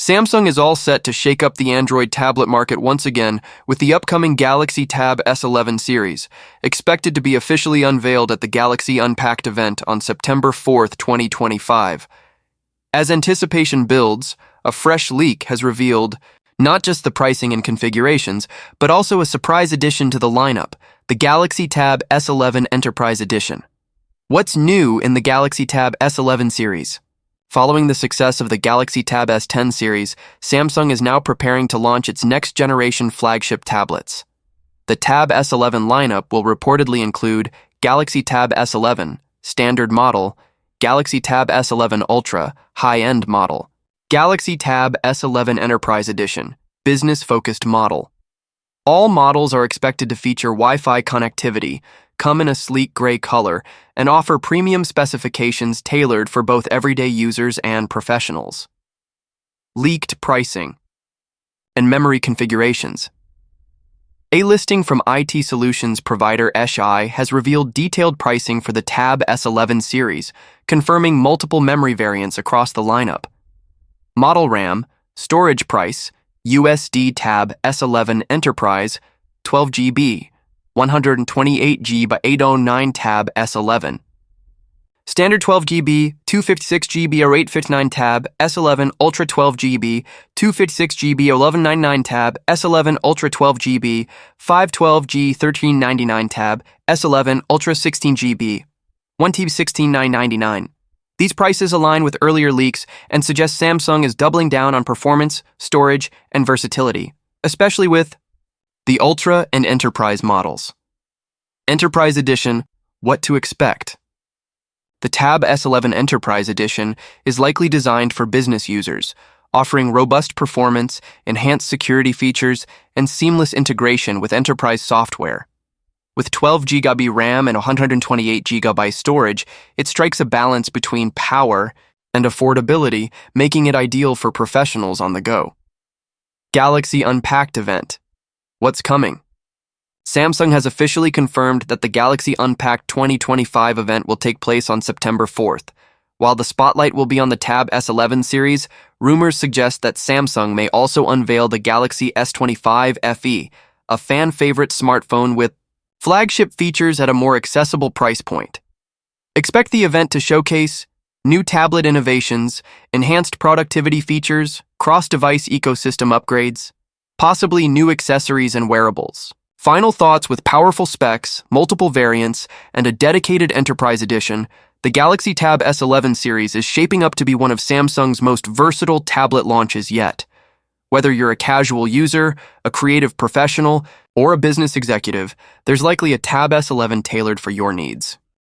Samsung is all set to shake up the Android tablet market once again with the upcoming Galaxy Tab S11 series, expected to be officially unveiled at the Galaxy Unpacked event on September 4th, 2025. As anticipation builds, a fresh leak has revealed not just the pricing and configurations, but also a surprise addition to the lineup, the Galaxy Tab S11 Enterprise Edition. What's new in the Galaxy Tab S11 series? Following the success of the Galaxy Tab S10 series, Samsung is now preparing to launch its next-generation flagship tablets. The Tab S11 lineup will reportedly include Galaxy Tab S11, standard model, Galaxy Tab S11 Ultra, high-end model, Galaxy Tab S11 Enterprise Edition, business-focused model. All models are expected to feature Wi-Fi connectivity, come in a sleek gray color, and offer premium specifications tailored for both everyday users and professionals. Leaked pricing and memory configurations. A listing from IT solutions provider SI has revealed detailed pricing for the Tab S11 series, confirming multiple memory variants across the lineup. Model RAM, storage price, USD Tab S11 Enterprise, 12 GB, 128 GB by 809 Tab S11. Standard 12 GB, 256 GB or 859 Tab S11 Ultra 12 GB, 256 GB or 1199 Tab S11 Ultra 12 GB, 512G 1399 Tab S11 Ultra 16 GB, 1 TB 16999. These prices align with earlier leaks and suggest Samsung is doubling down on performance, storage, and versatility, especially with the Ultra and Enterprise models. Enterprise Edition, what to expect? The Tab S11 Enterprise Edition is likely designed for business users, offering robust performance, enhanced security features, and seamless integration with enterprise software. With 12 GB RAM and 128 GB storage, it strikes a balance between power and affordability, making it ideal for professionals on the go. Galaxy Unpacked event. What's coming? Samsung has officially confirmed that the Galaxy Unpacked 2025 event will take place on September 4th. While the spotlight will be on the Tab S11 series, rumors suggest that Samsung may also unveil the Galaxy S25 FE, a fan-favorite smartphone with flagship features at a more accessible price point. Expect the event to showcase new tablet innovations, enhanced productivity features, cross-device ecosystem upgrades, possibly new accessories and wearables. Final thoughts: with powerful specs, multiple variants, and a dedicated Enterprise Edition, the Galaxy Tab S11 series is shaping up to be one of Samsung's most versatile tablet launches yet. Whether you're a casual user, a creative professional, or a business executive, there's likely a Tab S11 tailored for your needs.